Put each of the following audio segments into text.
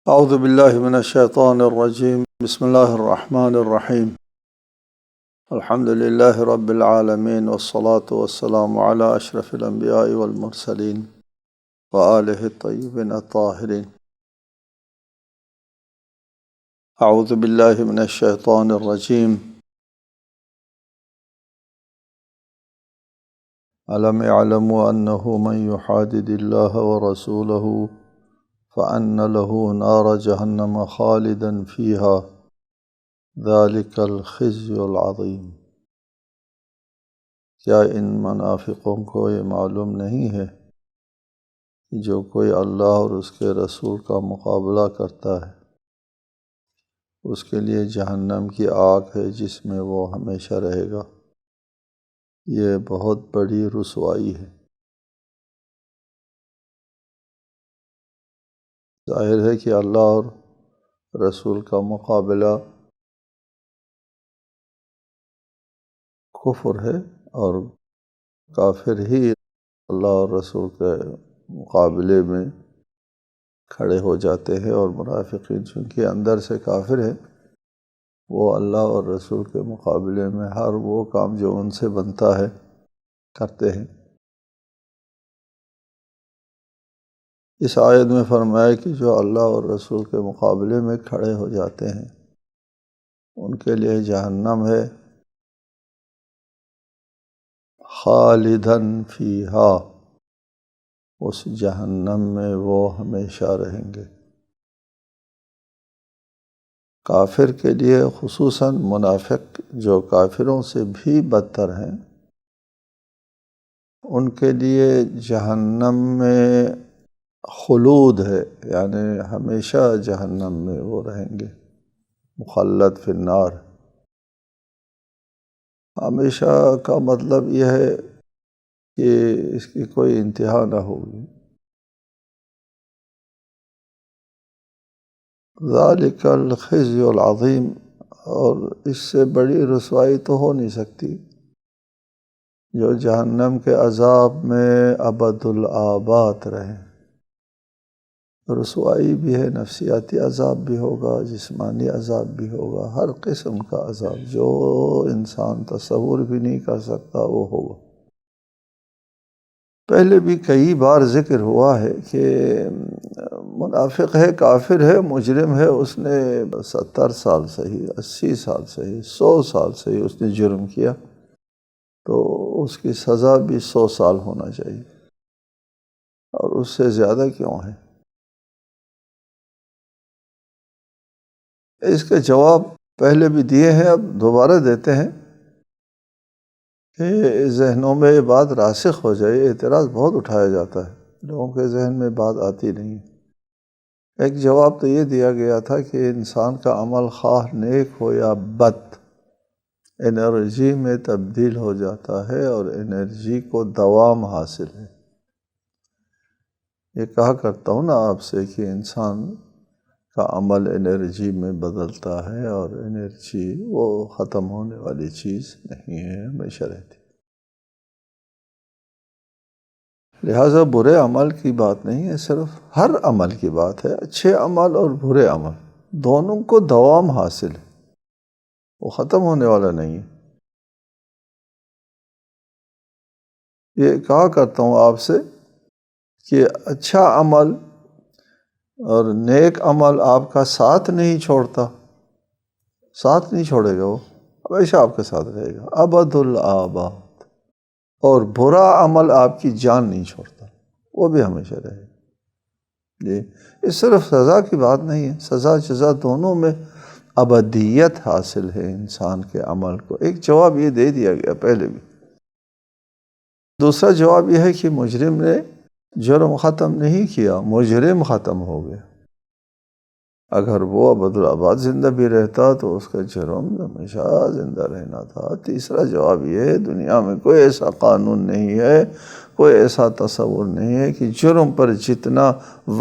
اعوذ باللہ من الشیطان الرجیم بسم اللہ الرحمن الرحیم الحمد للہ رب العالمین والصلاة والسلام علی اشرف الانبیاء والمرسلین وآلہ الطیبین الطاہرین۔ اعوذ باللہ من الشیطان الرجیم الم یعلموا انہ من یحادد اللہ ورسولہ فأن له نار جہنم خالدا فیها ذلک الخزي العظیم۔ کیا ان منافقوں کو یہ معلوم نہیں ہے کہ جو کوئی اللہ اور اس کے رسول کا مقابلہ کرتا ہے اس کے لیے جہنم کی آگ ہے جس میں وہ ہمیشہ رہے گا، یہ بہت بڑی رسوائی ہے۔ ظاہر ہے کہ اللہ اور رسول کا مقابلہ کفر ہے، اور کافر ہی اللہ اور رسول کے مقابلے میں کھڑے ہو جاتے ہیں، اور منافقین چونکہ اندر سے کافر ہے وہ اللہ اور رسول کے مقابلے میں ہر وہ کام جو ان سے بنتا ہے کرتے ہیں۔ اس آیت میں فرمایا کہ جو اللہ اور رسول کے مقابلے میں کھڑے ہو جاتے ہیں ان کے لیے جہنم ہے، خالداً فیہا، اس جہنم میں وہ ہمیشہ رہیں گے۔ کافر کے لیے، خصوصاً منافق جو کافروں سے بھی بدتر ہیں، ان کے لیے جہنم میں خلود ہے، یعنی ہمیشہ جہنم میں وہ رہیں گے، مخلد فی النار۔ ہمیشہ کا مطلب یہ ہے کہ اس کی کوئی انتہا نہ ہوگی۔ ذالک الخزي العظیم، اور اس سے بڑی رسوائی تو ہو نہیں سکتی جو جہنم کے عذاب میں ابد الآباد رہے۔ رسوائی بھی ہے، نفسیاتی عذاب بھی ہوگا، جسمانی عذاب بھی ہوگا، ہر قسم کا عذاب جو انسان تصور بھی نہیں کر سکتا وہ ہوگا۔ پہلے بھی کئی بار ذکر ہوا ہے کہ منافق ہے، کافر ہے، مجرم ہے، اس نے 70 سال صحیح، 80 سال صحیح، 100 سال صحیح اس نے جرم کیا تو اس کی سزا بھی 100 سال ہونا چاہیے، اور اس سے زیادہ کیوں ہے؟ اس کے جواب پہلے بھی دیے ہیں، اب دوبارہ دیتے ہیں کہ ذہنوں میں یہ بات راسخ ہو جائے۔ اعتراض بہت اٹھایا جاتا ہے، لوگوں کے ذہن میں بات آتی نہیں۔ ایک جواب تو یہ دیا گیا تھا کہ انسان کا عمل خواہ نیک ہو یا بد انرجی میں تبدیل ہو جاتا ہے، اور انرجی کو دوام حاصل ہے۔ یہ کہا کرتا ہوں نا آپ سے کہ انسان کا عمل انرجی میں بدلتا ہے، اور انرجی وہ ختم ہونے والی چیز نہیں ہے، ہمیشہ رہتی۔ لہٰذا برے عمل کی بات نہیں ہے، صرف ہر عمل کی بات ہے۔ اچھے عمل اور برے عمل دونوں کو دوام حاصل ہے، وہ ختم ہونے والا نہیں ہے۔ یہ کہا کرتا ہوں آپ سے کہ اچھا عمل اور نیک عمل آپ کا ساتھ نہیں چھوڑتا، ساتھ نہیں چھوڑے گا، وہ ہمیشہ آپ کے ساتھ رہے گا، ابد الآباد۔ اور برا عمل آپ کی جان نہیں چھوڑتا، وہ بھی ہمیشہ رہے گا۔ جی، یہ صرف سزا کی بات نہیں ہے، سزا جزا دونوں میں ابدیت حاصل ہے انسان کے عمل کو۔ ایک جواب یہ دے دیا گیا پہلے بھی۔ دوسرا جواب یہ ہے کہ مجرم نے جرم ختم نہیں کیا، مجرم ختم ہو گیا۔ اگر وہ ابد الآباد زندہ بھی رہتا تو اس کا جرم ہمیشہ زندہ رہنا تھا۔ تیسرا جواب یہ ہے، دنیا میں کوئی ایسا قانون نہیں ہے، کوئی ایسا تصور نہیں ہے کہ جرم پر جتنا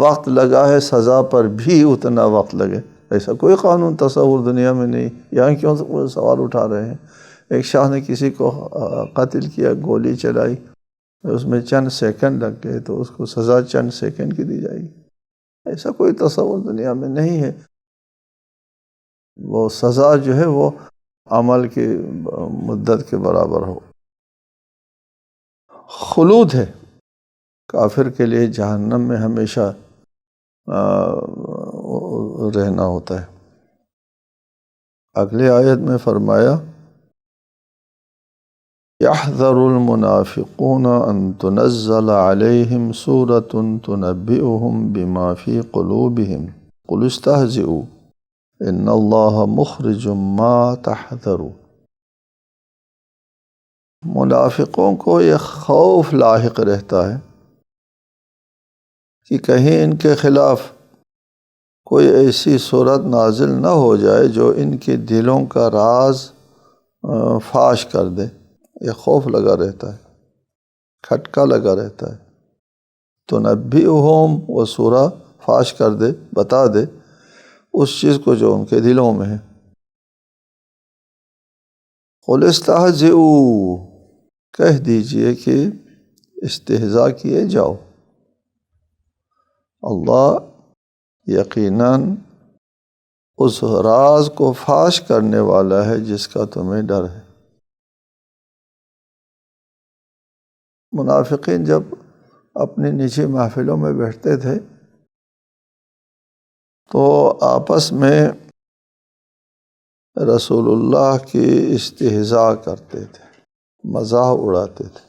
وقت لگا ہے سزا پر بھی اتنا وقت لگے۔ ایسا کوئی قانون تصور دنیا میں نہیں۔ یہاں کیوں سوال اٹھا رہے ہیں؟ ایک شاہ نے کسی کو قتل کیا، گولی چلائی، اس میں چند سیکنڈ لگ گئے تو اس کو سزا چند سیکنڈ کی دی جائے گی؟ ایسا کوئی تصور دنیا میں نہیں ہے۔ وہ سزا جو ہے وہ عمل کی مدت کے برابر ہو۔ خلود ہے، کافر کے لیے جہنم میں ہمیشہ رہنا ہوتا ہے۔ اگلی آیت میں فرمایا يحذر المنافقون ان تنزل عليهم سورة تنبئهم بما في قلوبهم قل استهزئوا ان اللہ مخرج ما تحذروا۔ منافقوں کو یہ خوف لاحق رہتا ہے کہ کہیں ان کے خلاف کوئی ایسی صورت نازل نہ ہو جائے جو ان کے دلوں کا راز فاش کر دے۔ یہ خوف لگا رہتا ہے، کھٹکا لگا رہتا ہے۔ تنبئہم، وہ سورہ فاش کر دے، بتا دے اس چیز کو جو ان کے دلوں میں ہے۔ قل استہزئوا، کہہ دیجئے کہ استہزاء کیے جاؤ، اللہ یقیناً اس راز کو فاش کرنے والا ہے جس کا تمہیں ڈر ہے۔ منافقین جب اپنی نجی محفلوں میں بیٹھتے تھے تو آپس میں رسول اللہ کی استہزاء کرتے تھے، مزاح اڑاتے تھے۔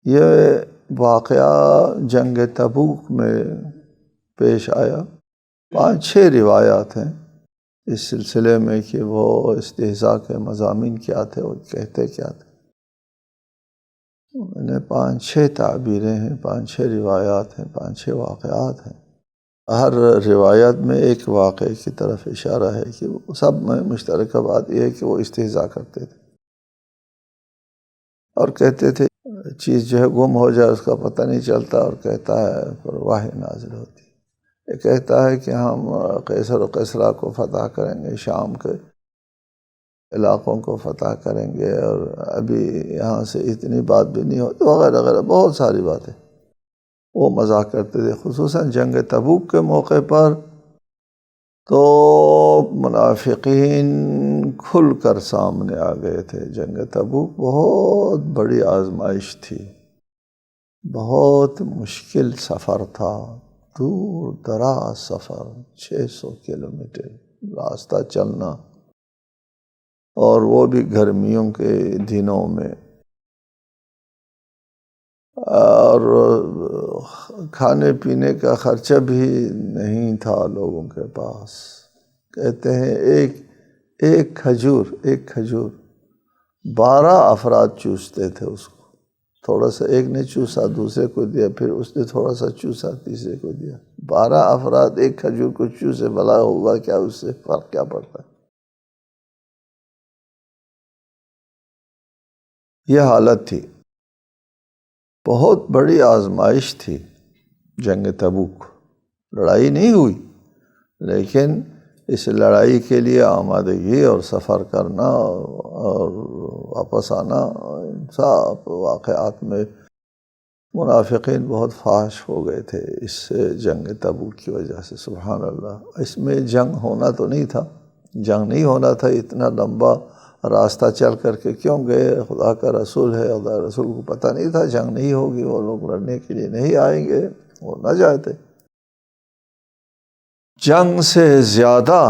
یہ واقعہ جنگ تبوک میں پیش آیا۔ 5-6 روایات ہیں اس سلسلے میں کہ وہ استہزاء کے مضامین کیا تھے، وہ کہتے کیا تھے۔ میں نے 5-6 تعبیریں ہیں، 5-6 روایات ہیں، 5-6 واقعات ہیں۔ ہر روایت میں ایک واقعے کی طرف اشارہ ہے کہ وہ سب میں مشترکہ بات یہ ہے کہ وہ استہزاء کرتے تھے اور کہتے تھے چیز جو ہے گم ہو جائے اس کا پتہ نہیں چلتا، اور کہتا ہے پر وحی نازل ہوتی۔ یہ کہتا ہے کہ ہم قیصر و کسریٰ کو فتح کریں گے، شام کے علاقوں کو فتح کریں گے، اور ابھی یہاں سے اتنی بات بھی نہیں ہوتی، وغیرہ وغیرہ بہت ساری باتیں وہ مذاق کرتے تھے۔ خصوصاً جنگ تبوک کے موقع پر تو منافقین کھل کر سامنے آ گئے تھے۔ جنگ تبوک بہت بڑی آزمائش تھی، بہت مشکل سفر تھا، دور دراز سفر، 600 کلومیٹر راستہ چلنا، اور وہ بھی گرمیوں کے دنوں میں، اور کھانے پینے کا خرچہ بھی نہیں تھا لوگوں کے پاس۔ کہتے ہیں ایک کھجور 12 افراد چوستے تھے اس کو۔ تھوڑا سا ایک نے چوسا، دوسرے کو دیا، پھر اس نے تھوڑا سا چوسا، تیسرے کو دیا۔ 12 افراد ایک کھجور کو چوسے، بھلا ہوگا کیا، اس سے فرق کیا پڑتا ہے؟ یہ حالت تھی، بہت بڑی آزمائش تھی جنگ تبوک۔ لڑائی نہیں ہوئی، لیکن اس لڑائی کے لیے آمادگی اور سفر کرنا اور واپس آنا، ان سب واقعات میں منافقین بہت فاش ہو گئے تھے اس جنگ تبوک کی وجہ سے۔ سبحان اللہ، اس میں جنگ ہونا تو نہیں تھا، جنگ نہیں ہونا تھا، اتنا لمبا راستہ چل کر کے کیوں گئے؟ خدا کا رسول ہے، خدا رسول کو پتہ نہیں تھا جنگ نہیں ہوگی، وہ لوگ لڑنے کے لیے نہیں آئیں گے، وہ نہ جاتے۔ جنگ سے زیادہ،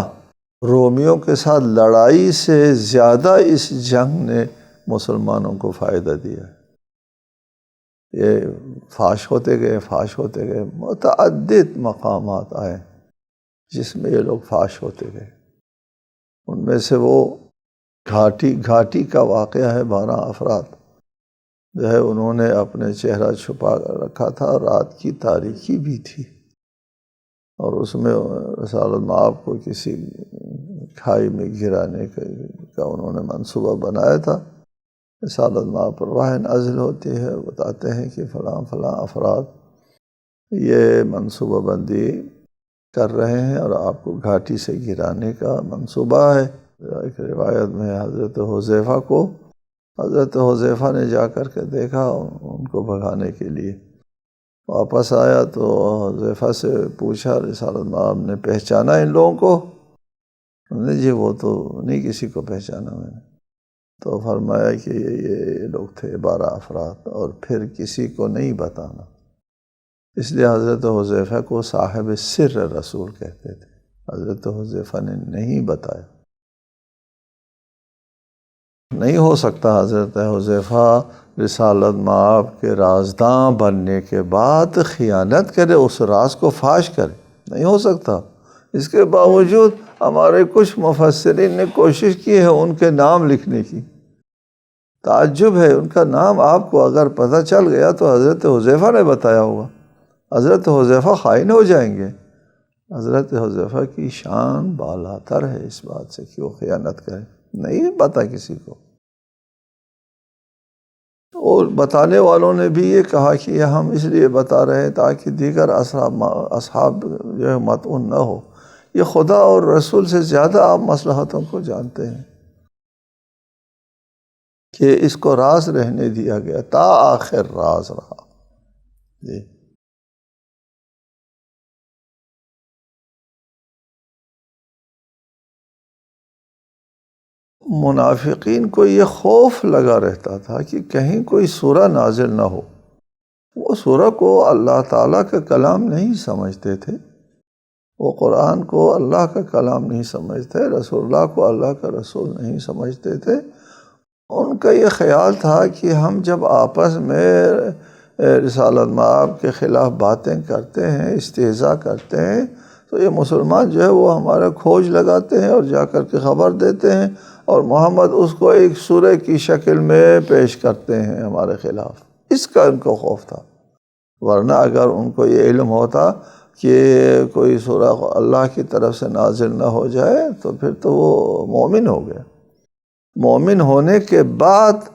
رومیوں کے ساتھ لڑائی سے زیادہ اس جنگ نے مسلمانوں کو فائدہ دیا۔ یہ فاش ہوتے گئے، متعدد مقامات آئے جس میں یہ لوگ فاش ہوتے گئے۔ ان میں سے وہ گھاٹی کا واقعہ ہے، 12 افراد جو ہے انہوں نے اپنے چہرہ چھپا رکھا تھا، رات کی تاریکی بھی تھی، اور اس میں رسالت مآب کو کسی کھائی میں گرانے کا انہوں نے منصوبہ بنایا تھا۔ رسالت مآب پر وحی نازل ہوتی ہے، بتاتے ہیں کہ فلاں فلاں افراد یہ منصوبہ بندی کر رہے ہیں اور آپ کو گھاٹی سے گرانے کا منصوبہ ہے۔ ایک روایت میں حضرت حذیفہ نے جا کر کے دیکھا ان کو بھگانے کے لیے، واپس آیا تو حذیفہ سے پوچھا رسالت مآب نے پہچانا ان لوگوں کو؟ انہوں نے جی وہ تو نہیں کسی کو پہچانا میں نے۔ تو فرمایا کہ یہ لوگ تھے 12 افراد، اور پھر کسی کو نہیں بتانا۔ اس لیے حضرت حذیفہ کو صاحب سر رسول کہتے تھے۔ حضرت حذیفہ نے نہیں بتایا۔ نہیں ہو سکتا حضرت حذیفہ رسالت مآب کے رازداں بننے کے بعد خیانت کرے، اس راز کو فاش کرے، نہیں ہو سکتا۔ اس کے باوجود ہمارے کچھ مفسرین نے کوشش کی ہے ان کے نام لکھنے کی۔ تعجب ہے، ان کا نام آپ کو اگر پتہ چل گیا تو حضرت حذیفہ نے بتایا ہوگا، حضرت حذیفہ خائن ہو جائیں گے۔ حضرت حذیفہ کی شان بالاتر ہے اس بات سے کہ وہ خیانت کرے، نہیں پتہ کسی کو۔ اور بتانے والوں نے بھی یہ کہا کہ یہ ہم اس لیے بتا رہے ہیں تاکہ دیگر اصحاب جو ہے مطعون نہ ہو۔ یہ خدا اور رسول سے زیادہ آپ مصلحتوں کو جانتے ہیں کہ اس کو راز رہنے دیا گیا، تا آخر راز رہا۔ جی منافقین کو یہ خوف لگا رہتا تھا کہ کہیں کوئی سورہ نازل نہ ہو۔ وہ سورہ کو اللہ تعالیٰ کا کلام نہیں سمجھتے تھے، وہ قرآن کو اللہ کا کلام نہیں سمجھتے، رسول اللہ کو اللہ کا رسول نہیں سمجھتے تھے۔ ان کا یہ خیال تھا کہ ہم جب آپس میں رسالت مآب کے خلاف باتیں کرتے ہیں، استہزاء کرتے ہیں، تو یہ مسلمان جو ہے وہ ہمارا کھوج لگاتے ہیں اور جا کر کے خبر دیتے ہیں، اور محمد اس کو ایک سورہ کی شکل میں پیش کرتے ہیں ہمارے خلاف۔ اس کا ان کو خوف تھا، ورنہ اگر ان کو یہ علم ہوتا کہ کوئی سورہ اللہ کی طرف سے نازل نہ ہو جائے تو پھر تو وہ مومن ہو گئے۔ مومن ہونے کے بعد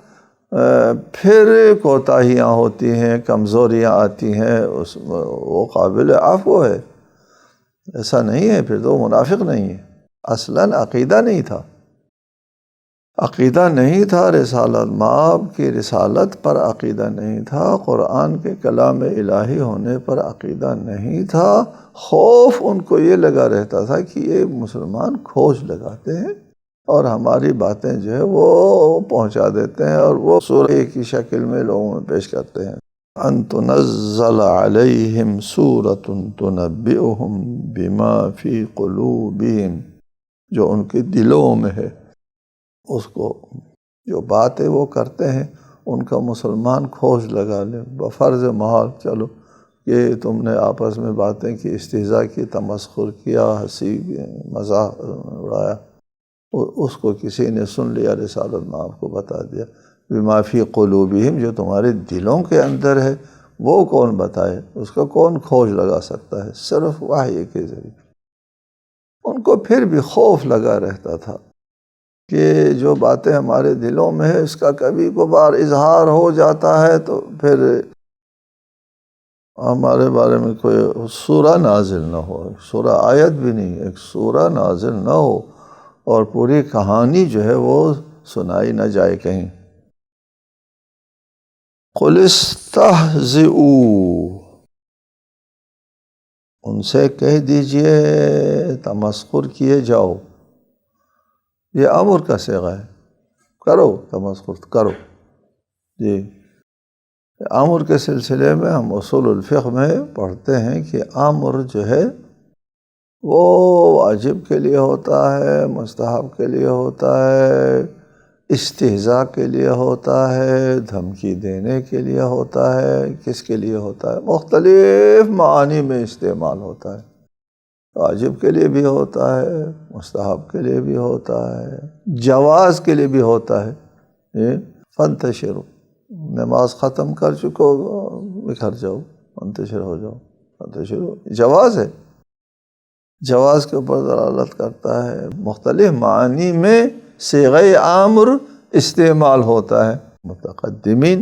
پھر کوتاہیاں ہوتی ہیں، کمزوریاں آتی ہیں، وہ قابل عفو ہے، ایسا نہیں ہے، پھر تو منافق نہیں ہے۔ اصلاً عقیدہ نہیں تھا، عقیدہ نہیں تھا، رسالت مآب کی رسالت پر عقیدہ نہیں تھا، قرآن کے کلام الہی ہونے پر عقیدہ نہیں تھا۔ خوف ان کو یہ لگا رہتا تھا کہ یہ مسلمان کھوج لگاتے ہیں اور ہماری باتیں جو ہے وہ پہنچا دیتے ہیں اور وہ سورہ کی شکل میں لوگوں میں پیش کرتے ہیں۔ ان تنزل علیہم سورۃ تنبئہم بما فی قلوبہم، جو ان کے دلوں میں ہے، اس کو جو باتیں وہ کرتے ہیں ان کا مسلمان کھوج لگا لے بفرض محال۔ چلو یہ تم نے آپس میں باتیں کی، استہزاء کی، تمسخر کیا، ہنسی مذاق اڑایا، اس کو کسی نے سن لیا، رسالت مآب کو بتا دیا۔ بما فی قلوبہم، جو تمہارے دلوں کے اندر ہے وہ کون بتائے، اس کا کون کھوج لگا سکتا ہے؟ صرف وحی کے ذریعے۔ ان کو پھر بھی خوف لگا رہتا تھا کہ جو باتیں ہمارے دلوں میں ہے اس کا کبھی کبھار اظہار ہو جاتا ہے تو پھر ہمارے بارے میں کوئی سورہ نازل نہ ہو، سورہ آیت بھی نہیں، ایک سورہ نازل نہ ہو اور پوری کہانی جو ہے وہ سنائی نہ جائے کہیں۔ قُلِ اسْتَہْزِئُوا، ان سے کہہ دیجئے تمسخر کیے جاؤ۔ یہ امر کا صیغہ ہے، کرو تمسخر کرو۔ جی امر کے سلسلے میں ہم اصول الفقہ میں پڑھتے ہیں کہ امر جو ہے وہ واجب کے لیے ہوتا ہے، مستحب کے لیے ہوتا ہے، استہزاء کے لیے ہوتا ہے، دھمکی دینے کے لیے ہوتا ہے، کس کے لیے ہوتا ہے؟ مختلف معانی میں استعمال ہوتا ہے۔ واجب کے لیے بھی ہوتا ہے، مستحب کے لیے بھی ہوتا ہے، جواز کے لیے بھی ہوتا ہے۔ فانتشروا، نماز ختم کر چکو بکھر جاؤ، منتشر ہو جاؤ، فانتشروا جواز ہے، جواز کے اوپر دلالت کرتا ہے۔ مختلف معانی میں صیغہ امر استعمال ہوتا ہے۔ متقدمین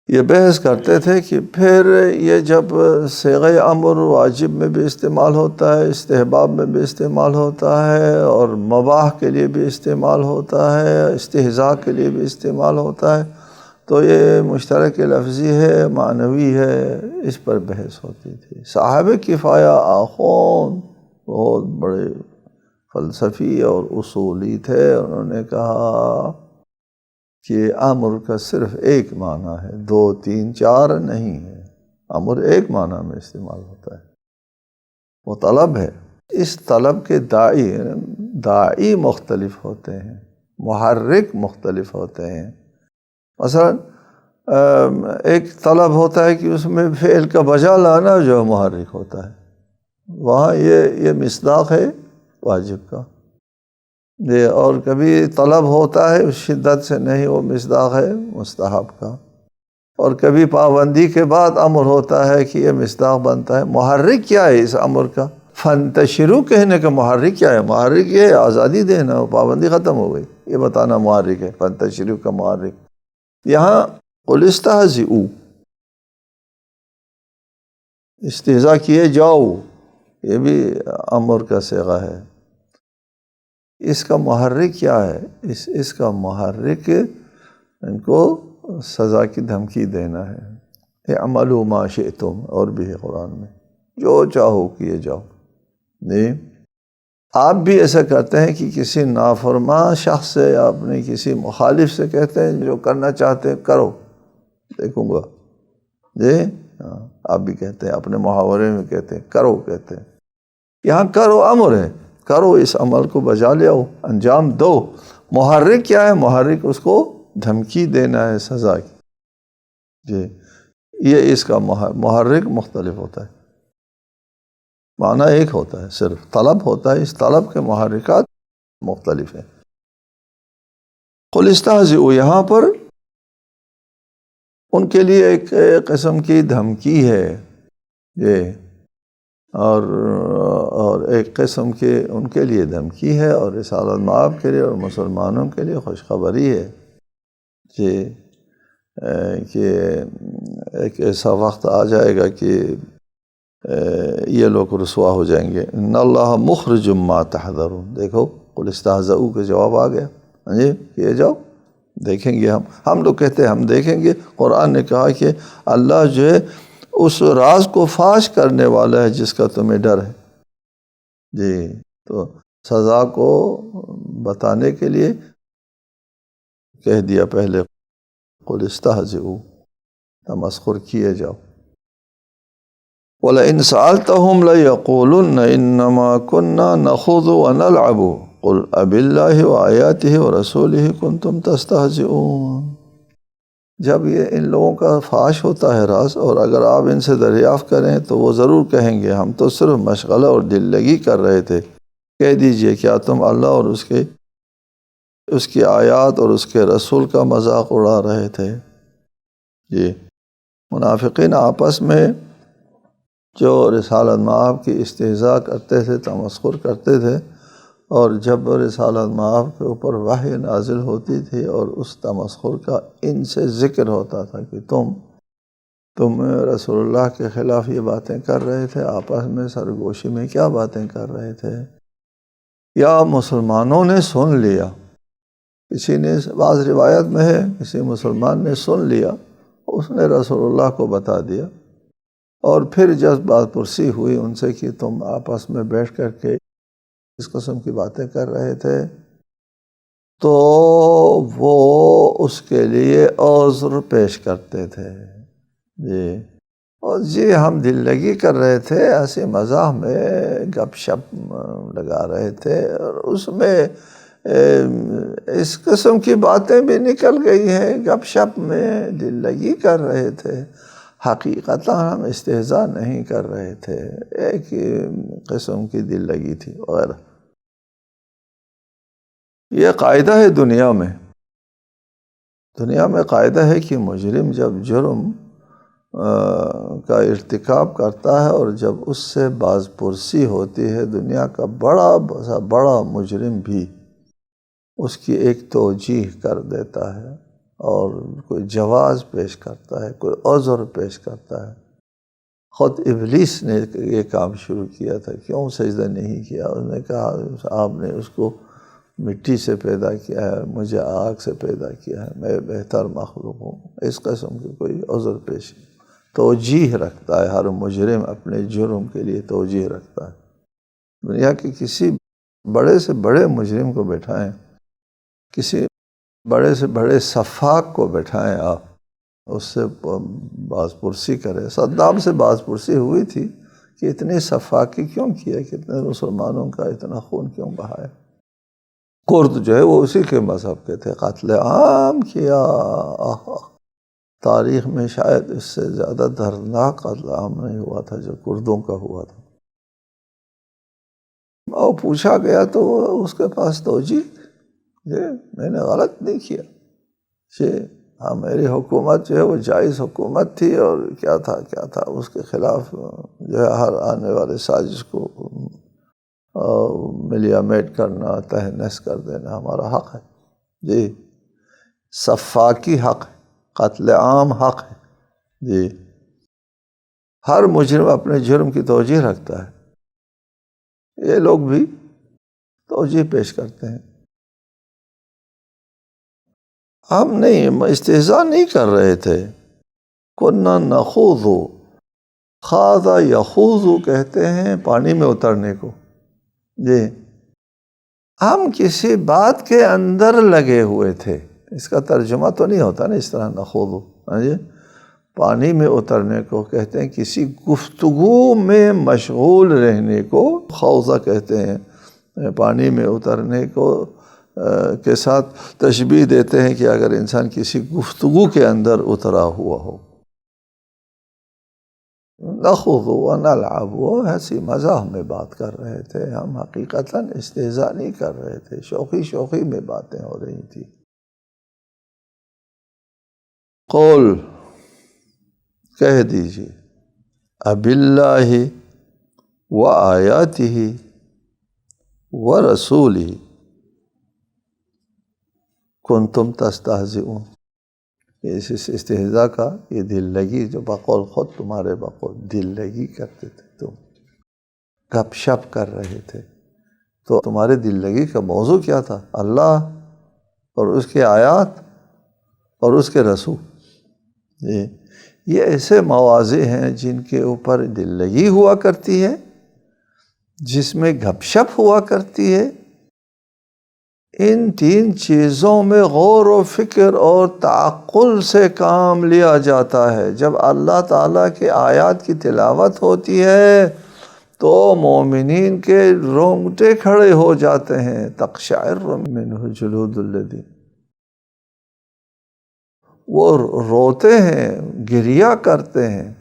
یہ بحث کرتے تھے کہ پھر یہ جب صیغہ امر واجب میں بھی استعمال ہوتا ہے، استحباب میں بھی استعمال ہوتا ہے، اور مباح کے لیے بھی استعمال ہوتا ہے، استہزاء کے لیے بھی استعمال ہوتا ہے، تو یہ مشترک لفظی ہے معنوی ہے، اس پر بحث ہوتی تھی۔ صاحب کفایہ آخون بہت بڑے فلسفی اور اصولی تھے، انہوں نے کہا کہ امر کا صرف ایک معنی ہے، 2 3 4 نہیں ہے، امر ایک معنی میں استعمال ہوتا ہے، وہ طلب ہے۔ اس طلب کے داعی مختلف ہوتے ہیں، محرک مختلف ہوتے ہیں۔ مثلا ایک طلب ہوتا ہے کہ اس میں فعل کا بجا لانا جو محرک ہوتا ہے، وہاں یہ مصداق ہے واجب کا۔ اور کبھی طلب ہوتا ہے اس شدت سے نہیں، وہ مصداق ہے مستحب کا۔ اور کبھی پابندی کے بعد امر ہوتا ہے کہ یہ مصداق بنتا ہے۔ محرک کیا ہے اس امر کا؟ فانتشروا کہنے کا محرک کیا ہے؟ محرک یہ ہے آزادی دینا، پابندی ختم ہو گئی، یہ بتانا محرک ہے۔ فانتشروا کا محرک یہاں قل استہزئوا، استہزاء کیے جاؤ، یہ بھی امر کا صیغہ ہے۔ اس کا محرک کیا ہے؟ اس کا محرک ان کو سزا کی دھمکی دینا ہے۔ اعملوا ما شئتم، اور بھی ہے قرآن میں، جو چاہو کیے جاؤ۔ نہیں، آپ بھی ایسا کرتے ہیں کہ کسی نافرمان شخص سے یا اپنے کسی مخالف سے کہتے ہیں جو کرنا چاہتے ہیں کرو، دیکھوں گا۔ جی ہاں، آپ بھی کہتے ہیں، اپنے محاورے میں کہتے ہیں کرو، کہتے ہیں۔ یہاں کرو امر ہے، کرو، اس عمل کو بجا لے آؤ، انجام دو۔ محرک کیا ہے؟ محرک اس کو دھمکی دینا ہے سزا کی۔ جی یہ اس کا محرک مختلف ہوتا ہے، معنی ایک ہوتا ہے، صرف طلب ہوتا ہے، اس طلب کے محرکات مختلف ہیں۔ قل استہزئوا یہاں پر ان کے لیے ایک قسم کی دھمکی ہے یہ، اور ایک قسم کے ان کے لیے دھمکی ہے، اور رسالت مآب کے لیے اور مسلمانوں کے لیے خوشخبری ہے کہ ایک ایسا وقت آ جائے گا کہ یہ لوگ رسوا ہو جائیں گے۔ ان اللہ مخرج ما تحذرون، دیکھو قل استہزئوا کا جواب آ گیا، جی کیے جاؤ، دیکھیں گے ہم لوگ کہتے ہیں ہم دیکھیں گے۔ قرآن نے کہا کہ اللہ جو ہے اس راز کو فاش کرنے والا ہے جس کا تمہیں ڈر ہے۔ جی تو سزا کو بتانے کے لیے کہہ دیا پہلے قل استہزئوا، تمسخر کیے جاؤ۔ وَلَئِنْ سَأَلْتَهُمْ لَيَقُولُنَّ إِنَّمَا كُنَّا نَخُوضُ وَنَلْعَبُ قُلْ أَبِاللَّهِ وَآيَاتِهِ وَرَسُولِهِ كُنْتُمْ تَسْتَهْزِئُونَ۔ جب یہ ان لوگوں کا فاش ہوتا ہے راز، اور اگر آپ ان سے دریافت کریں تو وہ ضرور کہیں گے ہم تو صرف مشغلہ اور دل لگی کر رہے تھے۔ کہہ دیجئے کیا تم اللہ اور اس کی آیات اور اس کے رسول کا مذاق اڑا رہے تھے؟ جی منافقین آپس میں جو رسالت مآب کی استہزاء کرتے تھے، تمسخر کرتے تھے، اور جب رسالت مآب کے اوپر وحی نازل ہوتی تھی اور اس تمسخر کا ان سے ذکر ہوتا تھا کہ تم رسول اللہ کے خلاف یہ باتیں کر رہے تھے، آپس میں سرگوشی میں کیا باتیں کر رہے تھے، یا مسلمانوں نے سن لیا، کسی نے، بعض روایت میں ہے کسی مسلمان نے سن لیا، اس نے رسول اللہ کو بتا دیا، اور پھر جب بات پرسی ہوئی ان سے کہ تم آپس میں بیٹھ کر کے اس قسم کی باتیں کر رہے تھے، تو وہ اس کے لیے عذر پیش کرتے تھے۔ جی اور جی ہم دل لگی کر رہے تھے، ایسے مزاح میں گپ شپ لگا رہے تھے، اور اس میں اس قسم کی باتیں بھی نکل گئی ہیں، گپ شپ میں دل لگی کر رہے تھے، حقیقتاً ہم استہزاء نہیں کر رہے تھے، ایک قسم کی دل لگی تھی وغیرہ۔ یہ قاعدہ ہے دنیا میں قاعدہ ہے کہ مجرم جب جرم کا ارتکاب کرتا ہے اور جب اس سے باز پرسی ہوتی ہے، دنیا کا بڑا مجرم بھی اس کی ایک توجیہ کر دیتا ہے اور کوئی جواز پیش کرتا ہے، کوئی عذر پیش کرتا ہے۔ خود ابلیس نے یہ کام شروع کیا تھا، کیوں سجدہ نہیں کیا؟ اس نے کہا آپ نے اس کو مٹی سے پیدا کیا ہے، مجھے آگ سے پیدا کیا ہے، میں بہتر مخلوق ہوں، اس قسم کی کوئی عذر پیش توجیہ رکھتا ہے۔ ہر مجرم اپنے جرم کے لیے توجیہ رکھتا ہے۔ دنیا کے کسی بڑے سے بڑے مجرم کو بٹھائیں، کسی بڑے سے بڑے سفاک کو بٹھائیں، آپ اس سے باز پرسی کریں۔ صدام سے باز پرسی ہوئی تھی کہ اتنی سفاکی کیوں کیا، کتنے مسلمانوں کا اتنا خون کیوں بہایا۔ کرد جو ہے وہ اسی کے مذہب کے تھے، قتل عام کیا۔ تاریخ میں شاید اس سے زیادہ دردناک قتل عام نہیں ہوا تھا جو کردوں کا ہوا تھا۔ اور پوچھا گیا تو اس کے پاس توجیہ، میں نے غلط نہیں کیا، ہاں میری حکومت جو ہے وہ جائز حکومت تھی، اور کیا تھا اس کے خلاف جو ہے ہر آنے والے سازش کو ملیا میٹ کرنا، تہنس کر دینا ہمارا حق ہے۔ جی، سفاکی حق ہے، قتل عام حق ہے۔ جی، ہر مجرم اپنے جرم کی توجیہ رکھتا ہے، یہ لوگ بھی توجیہ پیش کرتے ہیں۔ ہم نہیں استہزاء نہیں کر رہے تھے۔ کننا نخوض، خاض یخوض کہتے ہیں پانی میں اترنے کو۔ جی، ہم کسی بات کے اندر لگے ہوئے تھے، اس کا ترجمہ تو نہیں ہوتا نا اس طرح نخوض۔ جی، پانی میں اترنے کو کہتے ہیں کسی گفتگو میں مشغول رہنے کو خوضہ کہتے ہیں۔ پانی میں اترنے کو کے ساتھ تشبیہ دیتے ہیں کہ اگر انسان کسی گفتگو کے اندر اترا ہوا ہو۔ نخوض و نلعب، وہ ہنسی مزاح میں بات کر رہے تھے، ہم حقیقتاً استہزاء نہیں کر رہے تھے، شوخی میں باتیں ہو رہی تھی۔ قول، کہہ دیجیے، اب اللہ و آیاتہ و رسولہ کنتم تستہزئون۔ اس استہزاء کا یہ دل لگی جو بقول خود تمہارے بقول دل لگی کرتے تھے، تم گپ شپ کر رہے تھے، تو تمہارے دل لگی کا موضوع کیا تھا؟ اللہ اور اس کے آیات اور اس کے رسول۔ یہ ایسے مواضع ہیں جن کے اوپر دل لگی ہوا کرتی ہے، جس میں گپ شپ ہوا کرتی ہے۔ ان تین چیزوں میں غور و فکر اور تعقل سے کام لیا جاتا ہے۔ جب اللہ تعالیٰ کے آیات کی تلاوت ہوتی ہے تو مومنین کے رونگٹے کھڑے ہو جاتے ہیں، تقشعر منہ جلود الذین، وہ روتے ہیں، گریہ کرتے ہیں۔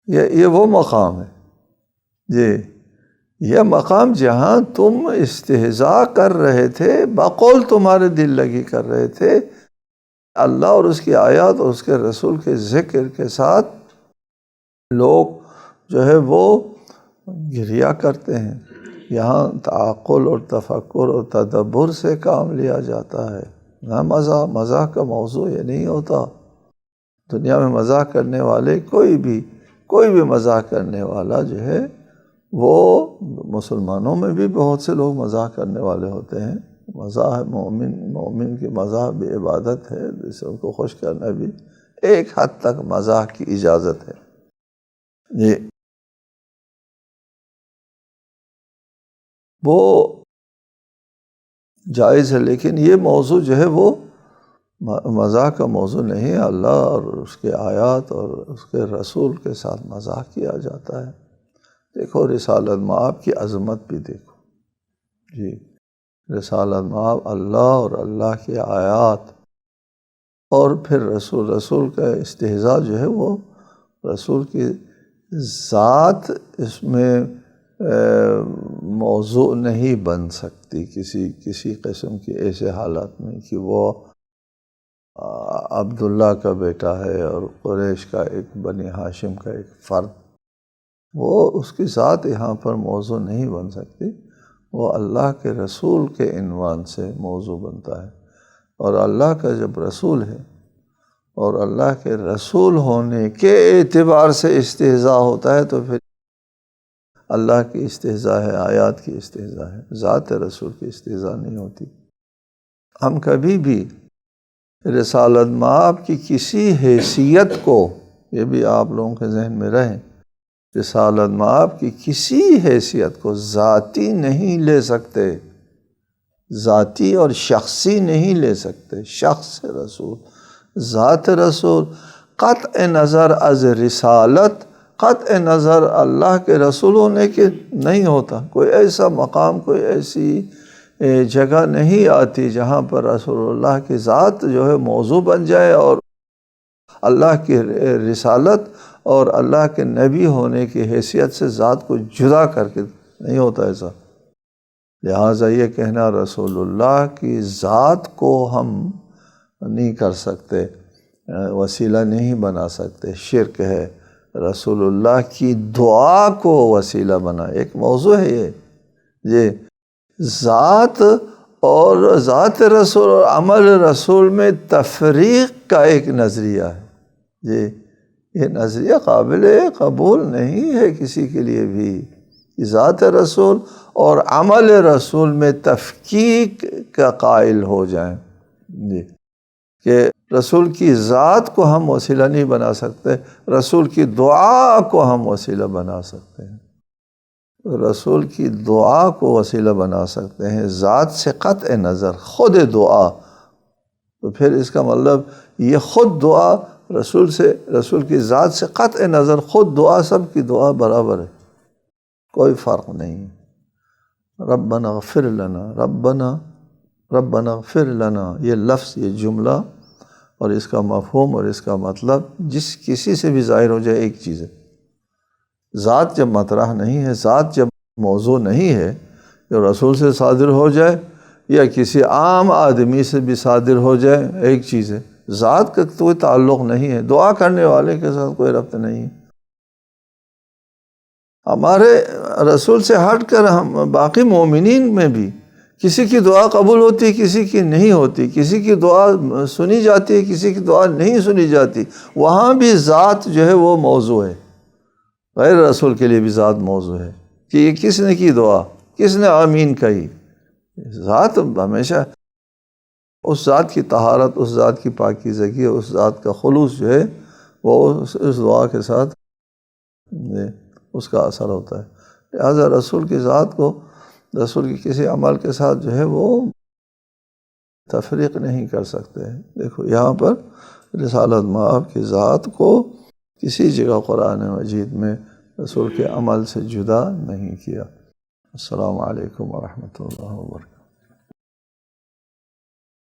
یہ وہ مقام ہے، یہ مقام جہاں تم استہزاء کر رہے تھے، بقول تمہارے دل لگی کر رہے تھے، اللہ اور اس کی آیات اور اس کے رسول کے ذکر کے ساتھ لوگ جو ہے وہ گریہ کرتے ہیں۔ یہاں تعقل اور تفکر اور تدبر سے کام لیا جاتا ہے، نہ مزاح کا موضوع یہ نہیں ہوتا۔ دنیا میں مزاح کرنے والے کوئی بھی مزاح کرنے والا جو ہے، وہ مسلمانوں میں بھی بہت سے لوگ مزاح کرنے والے ہوتے ہیں۔ مزاح مومن کی مزاح بھی عبادت ہے، دوسروں کو خوش کرنا بھی ایک حد تک مزاح کی اجازت ہے۔ وہ جائز ہے، لیکن یہ موضوع جو ہے وہ مزاح کا موضوع نہیں ہے۔ اللہ اور اس کے آیات اور اس کے رسول کے ساتھ مزاح کیا جاتا ہے۔ دیکھو رسالت مآب کی عظمت بھی دیکھو۔ جی، رسالت مآب اللہ اور اللہ کی آیات اور پھر رسول کا استہزاء جو ہے وہ رسول کی ذات اس میں موضوع نہیں بن سکتی کسی قسم کی ایسے حالات میں کہ وہ عبداللہ کا بیٹا ہے اور قریش کا ایک بنی ہاشم کا ایک فرد، وہ اس کی ذات یہاں پر موضوع نہیں بن سکتی، وہ اللہ کے رسول کے عنوان سے موضوع بنتا ہے۔ اور اللہ کا جب رسول ہے اور اللہ کے رسول ہونے کے اعتبار سے استہزاء ہوتا ہے تو پھر اللہ کی استہزاء ہے، آیات کی استہزاء ہے، ذات رسول کی استہزاء نہیں ہوتی۔ ہم کبھی بھی رسالت مآب کی کسی حیثیت کو، یہ بھی آپ لوگوں کے ذہن میں رہے، رسالت مآب کی کسی حیثیت کو ذاتی نہیں لے سکتے، ذاتی اور شخصی نہیں لے سکتے۔ شخص رسول، ذات رسول، قطع نظر از رسالت، قطع نظر اللہ کے رسول ہونے کے نہیں ہوتا۔ کوئی ایسا مقام، کوئی ایسی جگہ نہیں آتی جہاں پر رسول اللہ کی ذات جو ہے موضوع بن جائے اور اللہ کی رسالت اور اللہ کے نبی ہونے کی حیثیت سے ذات کو جدا کر کے نہیں ہوتا ایسا۔ لہٰذا یہ کہنا رسول اللہ کی ذات کو ہم نہیں کر سکتے، وسیلہ نہیں بنا سکتے، شرک ہے۔ رسول اللہ کی دعا کو وسیلہ بنا، ایک موضوع ہے یہ ذات اور ذات رسول اور عمل رسول میں تفریق کا ایک نظریہ ہے۔ یہ نظریہ قابل قبول نہیں ہے کسی کے لیے بھی، ذات رسول اور عمل رسول میں تفکیک کا قائل ہو جائیں کہ رسول کی ذات کو ہم وسیلہ نہیں بنا سکتے، رسول کی دعا کو ہم وسیلہ بنا سکتے ہیں، رسول کی دعا کو وسیلہ بنا سکتے ہیں، ذات سے قطع نظر، خود دعا۔ تو پھر اس کا مطلب یہ خود دعا رسول سے، رسول کی ذات سے قطع نظر خود دعا، سب کی دعا برابر ہے، کوئی فرق نہیں ہے۔ ربنا اغفر لنا، ربنا اغفر لنا، یہ لفظ، یہ جملہ اور اس کا مفہوم اور اس کا مطلب جس کسی سے بھی ظاہر ہو جائے ایک چیز ہے۔ ذات جب مطرح نہیں ہے، ذات جب موضوع نہیں ہے، جو رسول سے صادر ہو جائے یا کسی عام آدمی سے بھی صادر ہو جائے ایک چیز ہے، ذات کا کوئی تعلق نہیں ہے، دعا کرنے والے کے ساتھ کوئی ربط نہیں ہے۔ ہمارے رسول سے ہٹ کر ہم باقی مومنین میں بھی کسی کی دعا قبول ہوتی ہے، کسی کی نہیں ہوتی، کسی کی دعا سنی جاتی ہے، کسی کی دعا نہیں سنی جاتی، وہاں بھی ذات جو ہے وہ موضوع ہے، غیر رسول کے لیے بھی ذات موضوع ہے کہ یہ کس نے کی دعا، کس نے آمین کہی۔ ذات ہمیشہ اس ذات کی طہارت، اس ذات کی پاکیزگی، اس ذات کا خلوص جو ہے وہ اس دعا کے ساتھ اس کا اثر ہوتا ہے۔ لہٰذا رسول کی ذات کو رسول کی کسی عمل کے ساتھ جو ہے وہ تفریق نہیں کر سکتے۔ دیکھو یہاں پر رسالت مآب کی ذات کو کسی جگہ قرآن مجید میں رسول کے عمل سے جدا نہیں کیا۔ السلام علیکم ورحمۃ اللہ وبرکاتہ۔